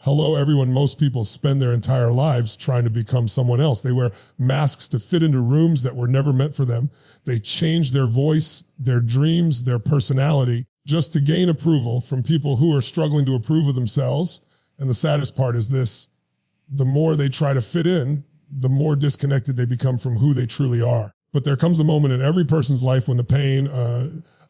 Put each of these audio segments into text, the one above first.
Hello, everyone. Most people spend their entire lives trying to become someone else. They wear masks to fit into rooms that were never meant for them. They change their voice, their dreams, their personality just to gain approval from people who are struggling to approve of themselves. And the saddest part is this: the more they try to fit in, the more disconnected they become from who they truly are. But there comes a moment in every person's life when the pain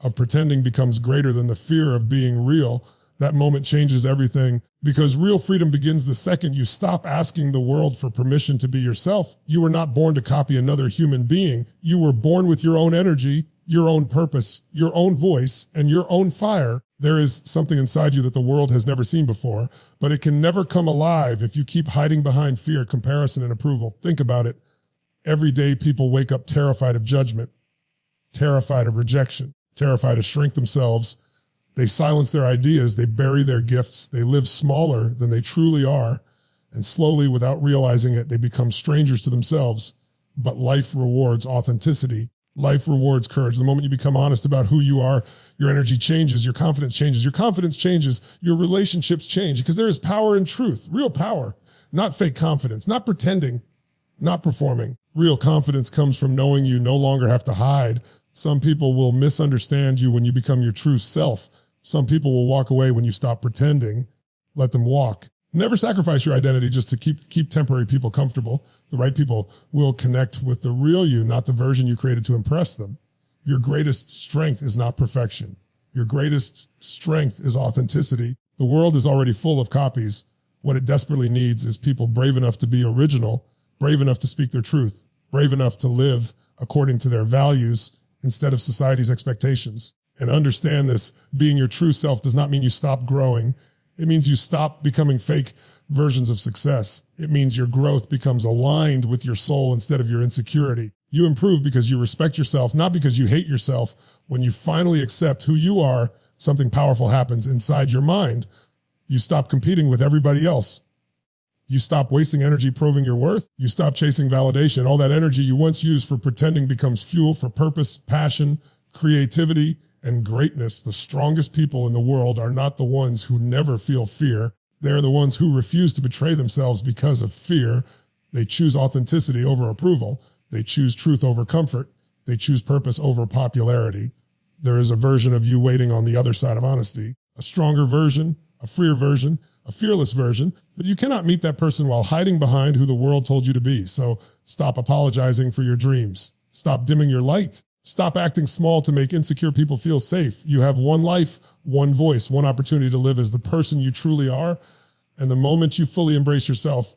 of pretending becomes greater than the fear of being real. That moment changes everything, because real freedom begins the second you stop asking the world for permission to be yourself. You were not born to copy another human being. You were born with your own energy, your own purpose, your own voice, and your own fire. There is something inside you that the world has never seen before, but it can never come alive if you keep hiding behind fear, comparison, and approval. Think about it. Every day people wake up terrified of judgment, terrified of rejection, terrified to shrink themselves. They silence their ideas, they bury their gifts, they live smaller than they truly are, and slowly, without realizing it, they become strangers to themselves. But life rewards authenticity. Life rewards courage. The moment you become honest about who you are, your energy changes, your confidence changes, your relationships change, because there is power in truth, real power, not fake confidence, not pretending, not performing. Real confidence comes from knowing you no longer have to hide. Some people will misunderstand you when you become your true self. Some people will walk away when you stop pretending. Let them walk. Never sacrifice your identity just to keep temporary people comfortable. The right people will connect with the real you, not the version you created to impress them. Your greatest strength is not perfection. Your greatest strength is authenticity. The world is already full of copies. What it desperately needs is people brave enough to be original, brave enough to speak their truth, brave enough to live according to their values instead of society's expectations. And understand this: being your true self does not mean you stop growing. It means you stop becoming fake versions of success. It means your growth becomes aligned with your soul instead of your insecurity. You improve because you respect yourself, not because you hate yourself. When you finally accept who you are, something powerful happens inside your mind. You stop competing with everybody else. You stop wasting energy proving your worth. You stop chasing validation. All that energy you once used for pretending becomes fuel for purpose, passion, creativity, and greatness. The strongest people in the world are not the ones who never feel fear. They're the ones who refuse to betray themselves because of fear. They choose authenticity over approval. They choose truth over comfort. They choose purpose over popularity. There is a version of you waiting on the other side of honesty, a stronger version, a freer version, a fearless version, but you cannot meet that person while hiding behind who the world told you to be. So stop apologizing for your dreams. Stop dimming your light. Stop acting small to make insecure people feel safe. You have one life, one voice, one opportunity to live as the person you truly are. And the moment you fully embrace yourself,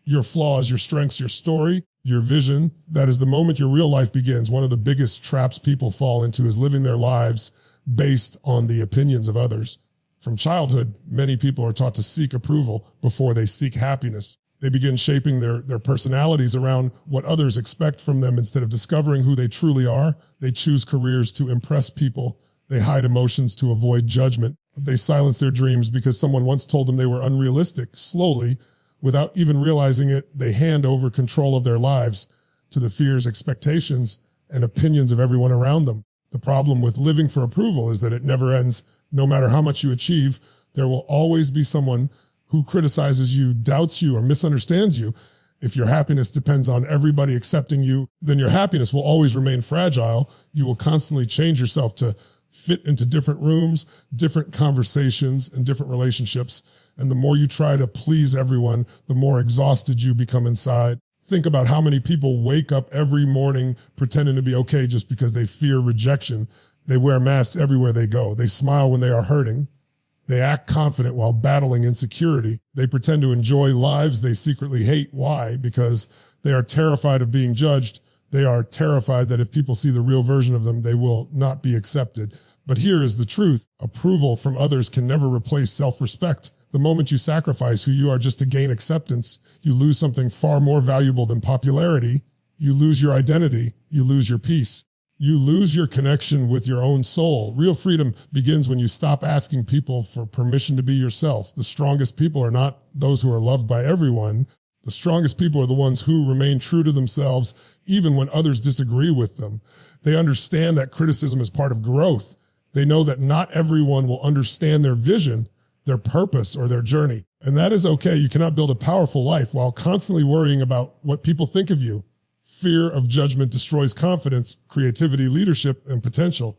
your flaws, your strengths, your story, your vision, that is the moment your real life begins. One of the biggest traps people fall into is living their lives based on the opinions of others. From childhood, many people are taught to seek approval before they seek happiness. They begin shaping their personalities around what others expect from them instead of discovering who they truly are. They choose careers to impress people. They hide emotions to avoid judgment. They silence their dreams because someone once told them they were unrealistic. Slowly, without even realizing it, they hand over control of their lives to the fears, expectations, and opinions of everyone around them. The problem with living for approval is that it never ends. No matter how much you achieve, there will always be someone who criticizes you, doubts you, or misunderstands you. If your happiness depends on everybody accepting you, then your happiness will always remain fragile. You will constantly change yourself to fit into different rooms, different conversations, and different relationships. And the more you try to please everyone, the more exhausted you become inside. Think about how many people wake up every morning pretending to be okay just because they fear rejection. They wear masks everywhere they go. They smile when they are hurting. They act confident while battling insecurity. They pretend to enjoy lives they secretly hate. Why? Because they are terrified of being judged. They are terrified that if people see the real version of them, they will not be accepted. But here is the truth. Approval from others can never replace self-respect. The moment you sacrifice who you are just to gain acceptance, you lose something far more valuable than popularity. You lose your identity. You lose your peace. You lose your connection with your own soul. Real freedom begins when you stop asking people for permission to be yourself. The strongest people are not those who are loved by everyone. The strongest people are the ones who remain true to themselves, even when others disagree with them. They understand that criticism is part of growth. They know that not everyone will understand their vision. their purpose, or their journey. And that is okay. You cannot build a powerful life while constantly worrying about what people think of you. Fear of judgment destroys confidence, creativity, leadership, and potential.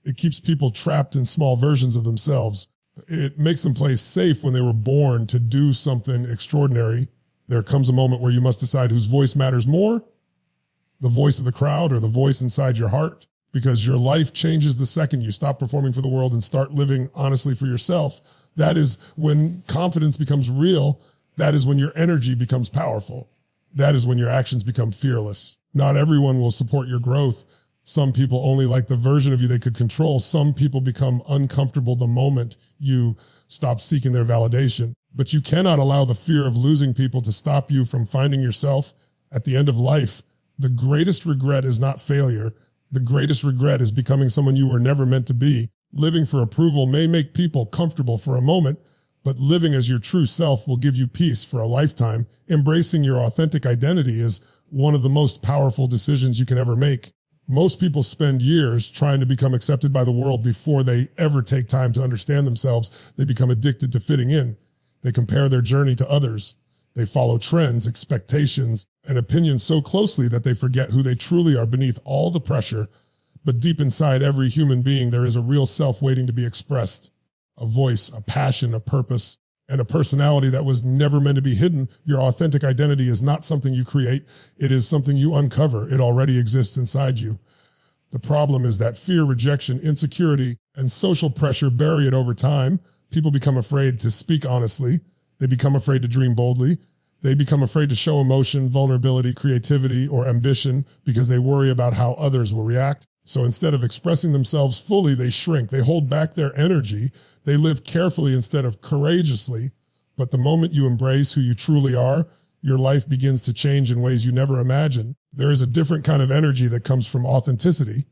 It keeps people trapped in small versions of themselves. It makes them play safe when they were born to do something extraordinary. There comes a moment where you must decide whose voice matters more, the voice of the crowd or the voice inside your heart, because your life changes the second you stop performing for the world and start living honestly for yourself. That is when confidence becomes real. That is when your energy becomes powerful. That is when your actions become fearless. Not everyone will support your growth. Some people only like the version of you they could control. Some people become uncomfortable the moment you stop seeking their validation. But you cannot allow the fear of losing people to stop you from finding yourself. At the end of life, the greatest regret is not failure. The greatest regret is becoming someone you were never meant to be. Living for approval may make people comfortable for a moment, but living as your true self will give you peace for a lifetime. Embracing your authentic identity is one of the most powerful decisions you can ever make. Most people spend years trying to become accepted by the world before they ever take time to understand themselves. They become addicted to fitting in. They compare their journey to others. They follow trends, expectations, and opinions so closely that they forget who they truly are beneath all the pressure. But deep inside every human being, there is a real self waiting to be expressed. A voice, a passion, a purpose, and a personality that was never meant to be hidden. Your authentic identity is not something you create. It is something you uncover. It already exists inside you. The problem is that fear, rejection, insecurity, and social pressure bury it over time. People become afraid to speak honestly. They become afraid to dream boldly. They become afraid to show emotion, vulnerability, creativity, or ambition because they worry about how others will react. So instead of expressing themselves fully, they shrink. They hold back their energy. They live carefully instead of courageously. But the moment you embrace who you truly are, your life begins to change in ways you never imagined. There is a different kind of energy that comes from authenticity.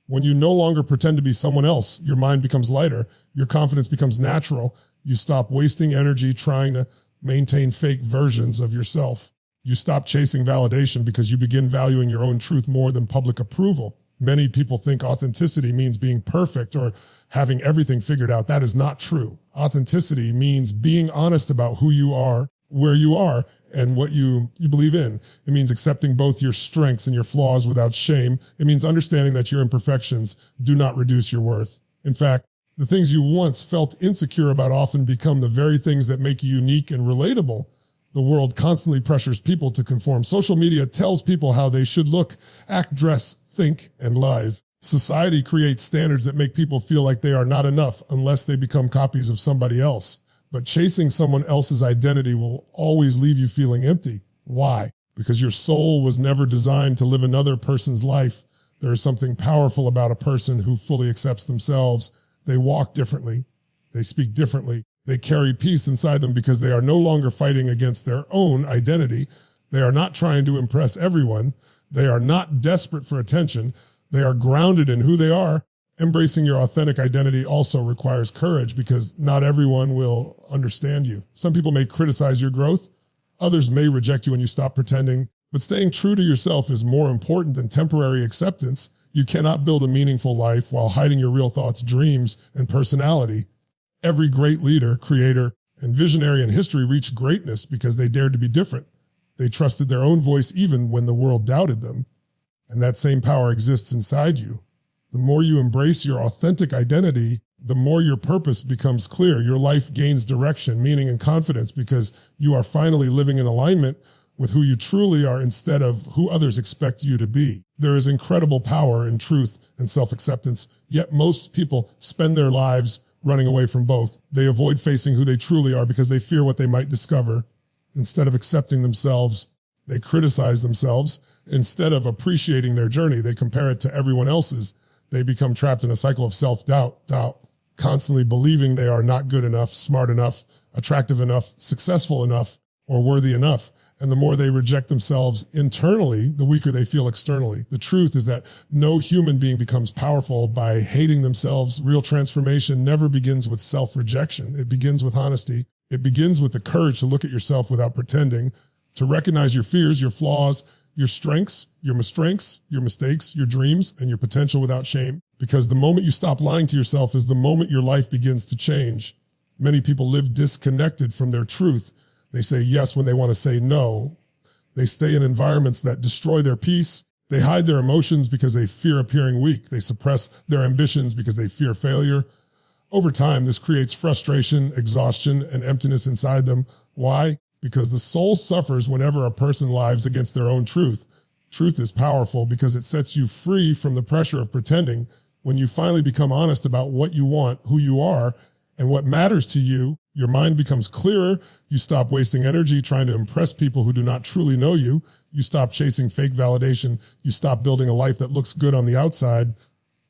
When you no longer pretend to be someone else, your mind becomes lighter. Your confidence becomes natural. You stop wasting energy trying to maintain fake versions of yourself. You stop chasing validation because you begin valuing your own truth more than public approval. Many people think authenticity means being perfect or having everything figured out. That is not true. Authenticity means being honest about who you are, where you are, and what you believe in. It means accepting both your strengths and your flaws without shame. It means understanding that your imperfections do not reduce your worth. In fact, the things you once felt insecure about often become the very things that make you unique and relatable. The world constantly pressures people to conform. Social media tells people how they should look, act, dress, think, and live. Society creates standards that make people feel like they are not enough unless they become copies of somebody else. But chasing someone else's identity will always leave you feeling empty. Why? Because your soul was never designed to live another person's life. There is something powerful about a person who fully accepts themselves. They walk differently. They speak differently. They carry peace inside them because they are no longer fighting against their own identity. They are not trying to impress everyone. They are not desperate for attention. They are grounded in who they are. Embracing your authentic identity also requires courage because not everyone will understand you. Some people may criticize your growth. Others may reject you when you stop pretending. But staying true to yourself is more important than temporary acceptance. You cannot build a meaningful life while hiding your real thoughts, dreams, and personality. Every great leader, creator, and visionary in history reached greatness because they dared to be different. They trusted their own voice even when the world doubted them. And that same power exists inside you. The more you embrace your authentic identity, the more your purpose becomes clear. Your life gains direction, meaning, and confidence because you are finally living in alignment with who you truly are instead of who others expect you to be. There is incredible power in truth and self-acceptance, yet most people spend their lives running away from both. They avoid facing who they truly are because they fear what they might discover. Instead of accepting themselves, they criticize themselves. Instead of appreciating their journey, they compare it to everyone else's. They become trapped in a cycle of self-doubt, constantly believing they are not good enough, smart enough, attractive enough, successful enough, or worthy enough. And the more they reject themselves internally, the weaker they feel externally. The truth is that no human being becomes powerful by hating themselves. Real transformation never begins with self-rejection. It begins with honesty. It begins with the courage to look at yourself without pretending, to recognize your fears, your flaws, your strengths, your mistakes, your dreams, and your potential without shame. Because the moment you stop lying to yourself is the moment your life begins to change. Many people live disconnected from their truth. They say yes when they want to say no. They stay in environments that destroy their peace. They hide their emotions because they fear appearing weak. They suppress their ambitions because they fear failure. Over time, this creates frustration, exhaustion, and emptiness inside them. Why? Because the soul suffers whenever a person lives against their own truth. Truth is powerful because it sets you free from the pressure of pretending. When you finally become honest about what you want, who you are, and what matters to you, your mind becomes clearer. You stop wasting energy trying to impress people who do not truly know you. You stop chasing fake validation. You stop building a life that looks good on the outside,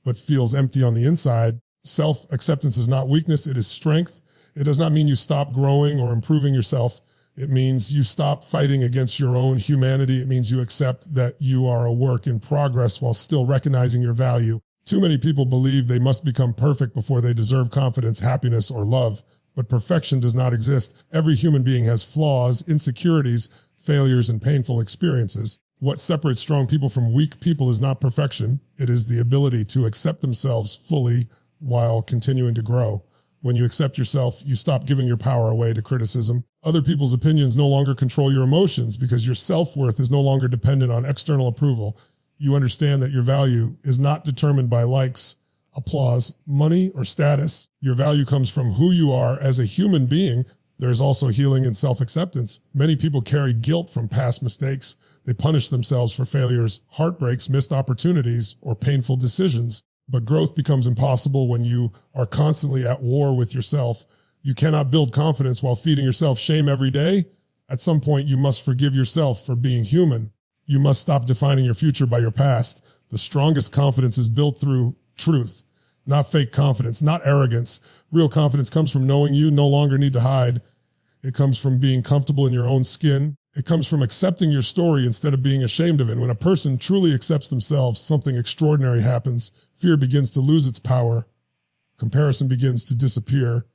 but feels empty on the inside. Self-acceptance is not weakness, it is strength. It does not mean you stop growing or improving yourself. It means you stop fighting against your own humanity. It means you accept that you are a work in progress while still recognizing your value. Too many people believe they must become perfect before they deserve confidence, happiness, or love. But perfection does not exist. Every human being has flaws, insecurities, failures, and painful experiences. What separates strong people from weak people is not perfection. It is the ability to accept themselves fully while continuing to grow. When you accept yourself, you stop giving your power away to criticism. Other people's opinions no longer control your emotions because your self-worth is no longer dependent on external approval. You understand that your value is not determined by likes, applause, money, or status. Your value comes from who you are as a human being. There is also healing and self-acceptance. Many people carry guilt from past mistakes. They punish themselves for failures, heartbreaks, missed opportunities, or painful decisions. But growth becomes impossible when you are constantly at war with yourself. You cannot build confidence while feeding yourself shame every day. At some point, you must forgive yourself for being human. You must stop defining your future by your past. The strongest confidence is built through truth, not fake confidence, not arrogance. Real confidence comes from knowing you no longer need to hide. It comes from being comfortable in your own skin. It comes from accepting your story instead of being ashamed of it. When a person truly accepts themselves, something extraordinary happens. Fear begins to lose its power. Comparison begins to disappear.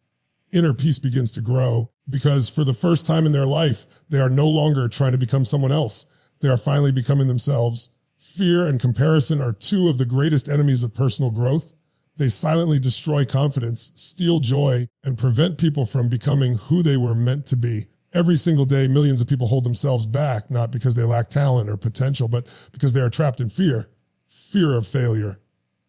Inner peace begins to grow because for the first time in their life, they are no longer trying to become someone else. They are finally becoming themselves. Fear and comparison are two of the greatest enemies of personal growth. They silently destroy confidence, steal joy, and prevent people from becoming who they were meant to be. Every single day, millions of people hold themselves back, not because they lack talent or potential, but because they are trapped in fear. Fear of failure,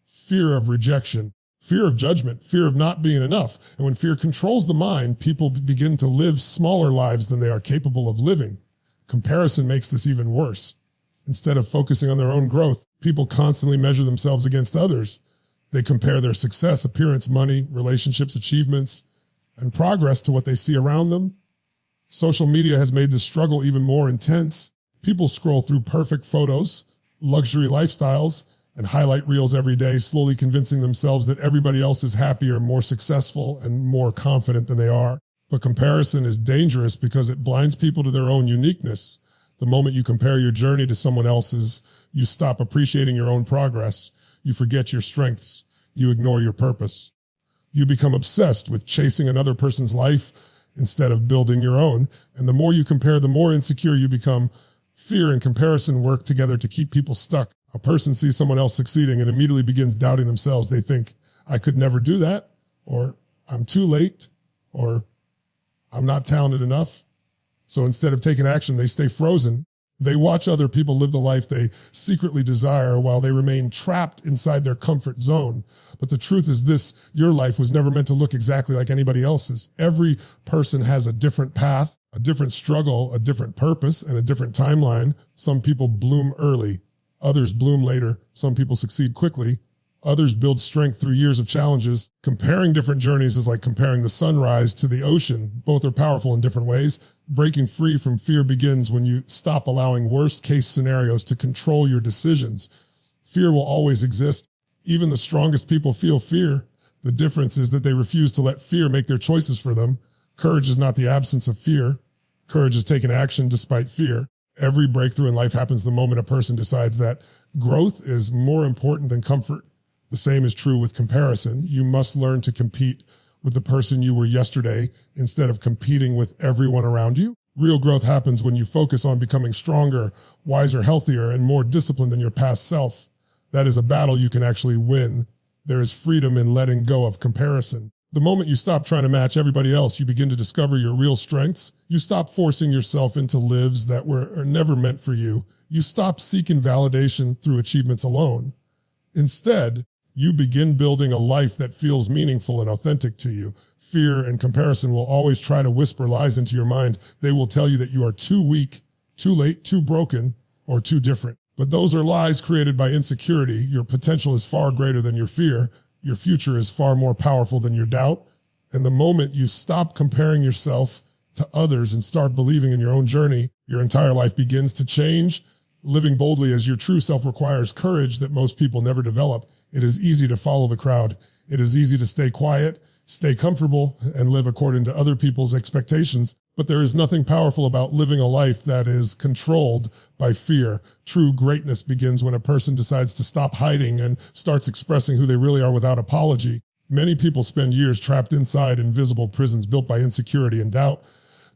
fear of rejection, fear of judgment, fear of not being enough. And when fear controls the mind, people begin to live smaller lives than they are capable of living. Comparison makes this even worse. Instead of focusing on their own growth, people constantly measure themselves against others. They compare their success, appearance, money, relationships, achievements, and progress to what they see around them. Social media has made this struggle even more intense. People scroll through perfect photos, luxury lifestyles, and highlight reels every day, slowly convincing themselves that everybody else is happier, more successful, and more confident than they are. But comparison is dangerous because it blinds people to their own uniqueness. The moment you compare your journey to someone else's, you stop appreciating your own progress. You forget your strengths. You ignore your purpose. You become obsessed with chasing another person's life instead of building your own. And the more you compare, the more insecure you become. Fear and comparison work together to keep people stuck. A person sees someone else succeeding and immediately begins doubting themselves. They think, I could never do that, or I'm too late, or I'm not talented enough. So instead of taking action, they stay frozen. They watch other people live the life they secretly desire while they remain trapped inside their comfort zone. But the truth is this, your life was never meant to look exactly like anybody else's. Every person has a different path, a different struggle, a different purpose, and a different timeline. Some people bloom early, others bloom later. Some people succeed quickly. Others build strength through years of challenges. Comparing different journeys is like comparing the sunrise to the ocean. Both are powerful in different ways. Breaking free from fear begins when you stop allowing worst-case scenarios to control your decisions. Fear will always exist. Even the strongest people feel fear. The difference is that they refuse to let fear make their choices for them. Courage is not the absence of fear. Courage is taking action despite fear. Every breakthrough in life happens the moment a person decides that growth is more important than comfort. The same is true with comparison. You must learn to compete with the person you were yesterday instead of competing with everyone around you. Real growth happens when you focus on becoming stronger, wiser, healthier, and more disciplined than your past self. That is a battle you can actually win. There is freedom in letting go of comparison. The moment you stop trying to match everybody else, you begin to discover your real strengths. You stop forcing yourself into lives that were never meant for you. You stop seeking validation through achievements alone. Instead, you begin building a life that feels meaningful and authentic to you. Fear and comparison will always try to whisper lies into your mind. They will tell you that you are too weak, too late, too broken, or too different. But those are lies created by insecurity. Your potential is far greater than your fear. Your future is far more powerful than your doubt. And the moment you stop comparing yourself to others and start believing in your own journey, your entire life begins to change. Living boldly as your true self requires courage that most people never develop. It is easy to follow the crowd. It is easy to stay quiet, stay comfortable, and live according to other people's expectations. But there is nothing powerful about living a life that is controlled by fear. True greatness begins when a person decides to stop hiding and starts expressing who they really are without apology. Many people spend years trapped inside invisible prisons built by insecurity and doubt.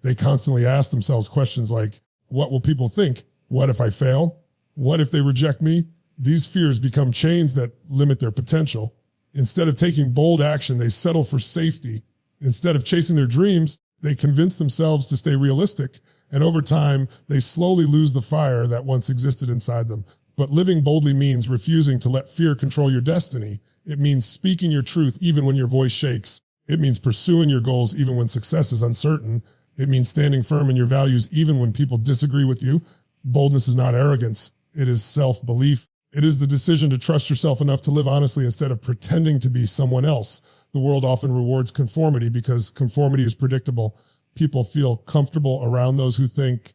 They constantly ask themselves questions like, what will people think? What if I fail? What if they reject me? These fears become chains that limit their potential. Instead of taking bold action, they settle for safety. Instead of chasing their dreams, they convince themselves to stay realistic. And over time, they slowly lose the fire that once existed inside them. But living boldly means refusing to let fear control your destiny. It means speaking your truth even when your voice shakes. It means pursuing your goals even when success is uncertain. It means standing firm in your values even when people disagree with you. Boldness is not arrogance. It is self-belief. It is the decision to trust yourself enough to live honestly instead of pretending to be someone else. The world often rewards conformity because conformity is predictable. People feel comfortable around those who think,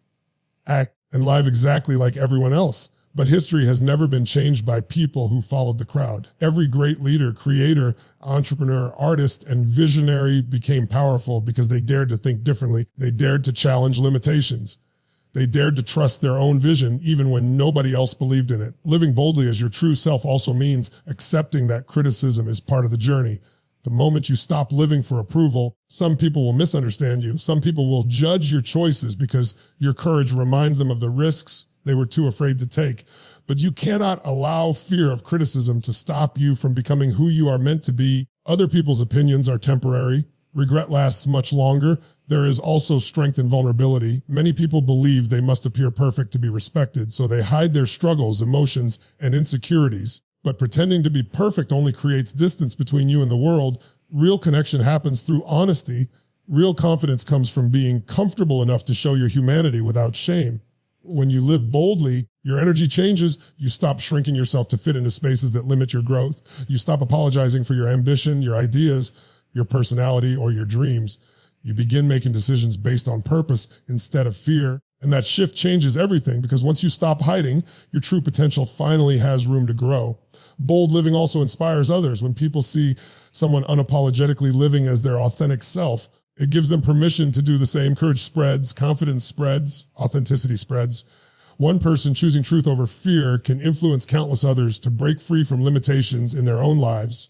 act, and live exactly like everyone else. But history has never been changed by people who followed the crowd. Every great leader, creator, entrepreneur, artist, and visionary became powerful because they dared to think differently. They dared to challenge limitations. They dared to trust their own vision even when nobody else believed in it. Living boldly as your true self also means accepting that criticism is part of the journey. The moment you stop living for approval, some people will misunderstand you. Some people will judge your choices because your courage reminds them of the risks they were too afraid to take. But you cannot allow fear of criticism to stop you from becoming who you are meant to be. Other people's opinions are temporary. Regret lasts much longer. There is also strength in vulnerability. Many people believe they must appear perfect to be respected, so they hide their struggles, emotions, and insecurities. But pretending to be perfect only creates distance between you and the world. Real connection happens through honesty. Real confidence comes from being comfortable enough to show your humanity without shame. When you live boldly, your energy changes. You stop shrinking yourself to fit into spaces that limit your growth. You stop apologizing for your ambition, your ideas, your personality, or your dreams. You begin making decisions based on purpose instead of fear. And that shift changes everything because once you stop hiding, your true potential finally has room to grow. Bold living also inspires others. When people see someone unapologetically living as their authentic self, it gives them permission to do the same. Courage spreads, confidence spreads, authenticity spreads. One person choosing truth over fear can influence countless others to break free from limitations in their own lives.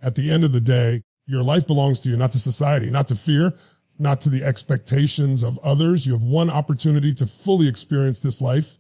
At the end of the day, your life belongs to you, not to society, not to fear, not to the expectations of others. You have one opportunity to fully experience this life,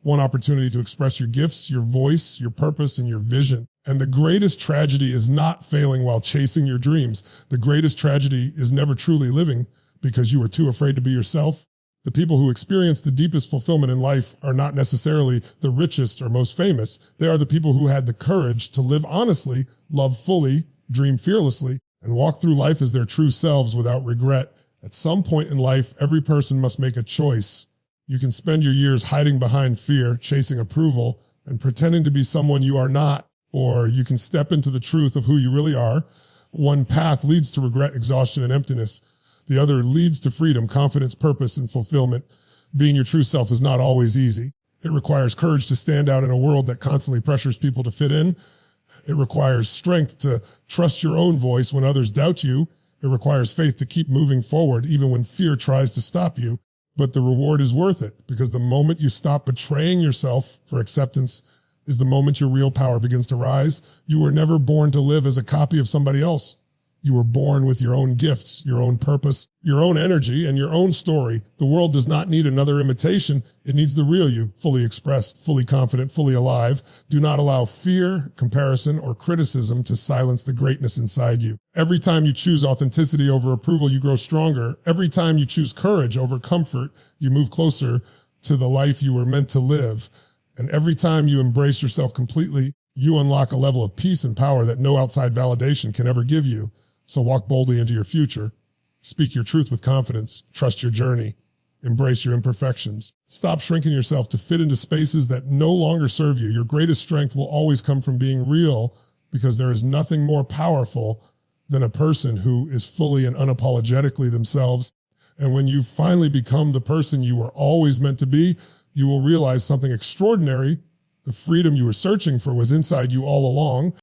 one opportunity to express your gifts, your voice, your purpose, and your vision. And the greatest tragedy is not failing while chasing your dreams. The greatest tragedy is never truly living because you were too afraid to be yourself. The people who experience the deepest fulfillment in life are not necessarily the richest or most famous. They are the people who had the courage to live honestly, love fully, dream fearlessly, and walk through life as their true selves without regret. At some point in life, every person must make a choice. You can spend your years hiding behind fear, chasing approval, and pretending to be someone you are not, or you can step into the truth of who you really are. One path leads to regret, exhaustion, and emptiness. The other leads to freedom, confidence, purpose, and fulfillment. Being your true self is not always easy. It requires courage to stand out in a world that constantly pressures people to fit in. It requires strength to trust your own voice when others doubt you. It requires faith to keep moving forward even when fear tries to stop you. But the reward is worth it because the moment you stop betraying yourself for acceptance is the moment your real power begins to rise. You were never born to live as a copy of somebody else. You were born with your own gifts, your own purpose, your own energy, and your own story. The world does not need another imitation. It needs the real you, fully expressed, fully confident, fully alive. Do not allow fear, comparison, or criticism to silence the greatness inside you. Every time you choose authenticity over approval, you grow stronger. Every time you choose courage over comfort, you move closer to the life you were meant to live. And every time you embrace yourself completely, you unlock a level of peace and power that no outside validation can ever give you. So walk boldly into your future. Speak your truth with confidence. Trust your journey. Embrace your imperfections. Stop shrinking yourself to fit into spaces that no longer serve you. Your greatest strength will always come from being real, because there is nothing more powerful than a person who is fully and unapologetically themselves. And when you finally become the person you were always meant to be, you will realize something extraordinary. The freedom you were searching for was inside you all along.